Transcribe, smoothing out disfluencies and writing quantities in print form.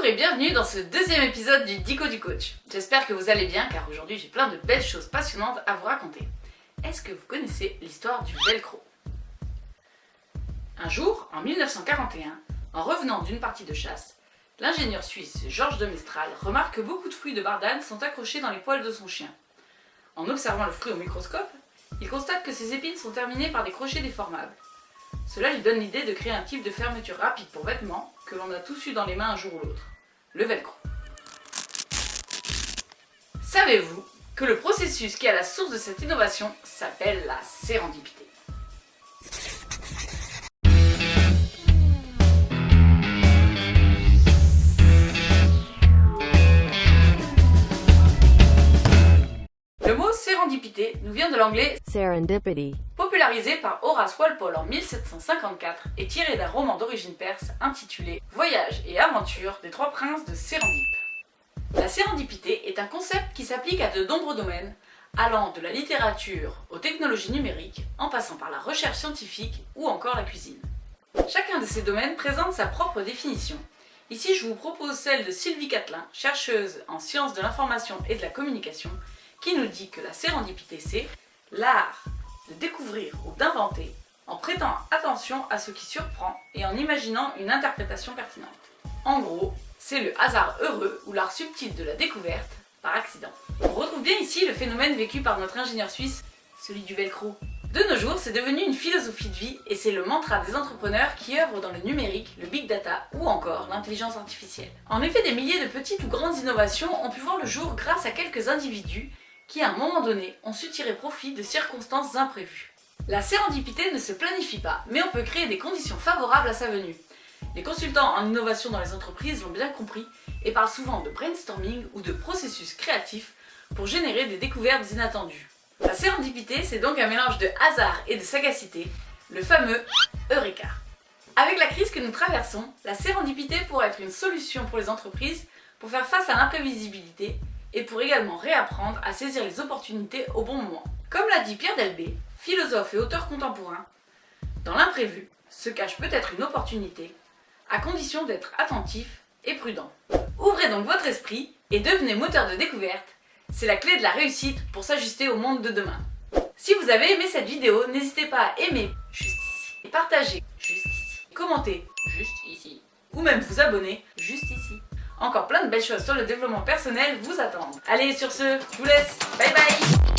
et bienvenue dans ce deuxième épisode du Dico du Coach. J'espère que vous allez bien car aujourd'hui j'ai plein de belles choses passionnantes à vous raconter. Est-ce que vous connaissez l'histoire du velcro? Un jour, en 1941, en revenant d'une partie de chasse, l'ingénieur suisse Georges de Mestral remarque que beaucoup de fruits de bardane sont accrochés dans les poils de son chien. En observant le fruit au microscope, il constate que ses épines sont terminées par des crochets déformables. Cela lui donne l'idée de créer un type de fermeture rapide pour vêtements que l'on a tous eu dans les mains un jour ou l'autre, le velcro. Savez-vous que le processus qui est à la source de cette innovation s'appelle la sérendipité? Le mot sérendipité nous vient de l'anglais Serendipity. popularisé par Horace Walpole en 1754 et tiré d'un roman d'origine perse intitulé Voyages et aventures des trois princes de Sérendip. La sérendipité est un concept qui s'applique à de nombreux domaines, allant de la littérature aux technologies numériques, en passant par la recherche scientifique ou encore la cuisine. Chacun de ces domaines présente sa propre définition. Ici, je vous propose celle de Sylvie Catelin, chercheuse en sciences de l'information et de la communication, qui nous dit que la sérendipité c'est l'art de découvrir ou d'inventer en prêtant attention à ce qui surprend et en imaginant une interprétation pertinente. En gros, c'est le hasard heureux ou l'art subtil de la découverte par accident. On retrouve bien ici le phénomène vécu par notre ingénieur suisse, celui du velcro. De nos jours, c'est devenu une philosophie de vie et c'est le mantra des entrepreneurs qui œuvrent dans le numérique, le big data ou encore l'intelligence artificielle. En effet, des milliers de petites ou grandes innovations ont pu voir le jour grâce à quelques individus qui, à un moment donné, ont su tirer profit de circonstances imprévues. La sérendipité ne se planifie pas, mais on peut créer des conditions favorables à sa venue. Les consultants en innovation dans les entreprises l'ont bien compris et parlent souvent de brainstorming ou de processus créatifs pour générer des découvertes inattendues. La sérendipité, c'est donc un mélange de hasard et de sagacité, le fameux Eureka. Avec la crise que nous traversons, la sérendipité pourrait être une solution pour les entreprises pour faire face à l'imprévisibilité et pour également réapprendre à saisir les opportunités au bon moment. Comme l'a dit Pierre Delbé, philosophe et auteur contemporain, dans l'imprévu se cache peut-être une opportunité, à condition d'être attentif et prudent. Ouvrez donc votre esprit et devenez moteur de découverte, c'est la clé de la réussite pour s'ajuster au monde de demain. Si vous avez aimé cette vidéo, n'hésitez pas à aimer juste ici, et partager juste ici, commenter juste ici, ou même vous abonner juste ici. Encore plein de belles choses sur le développement personnel vous attendent. Allez, sur ce, je vous laisse. Bye bye!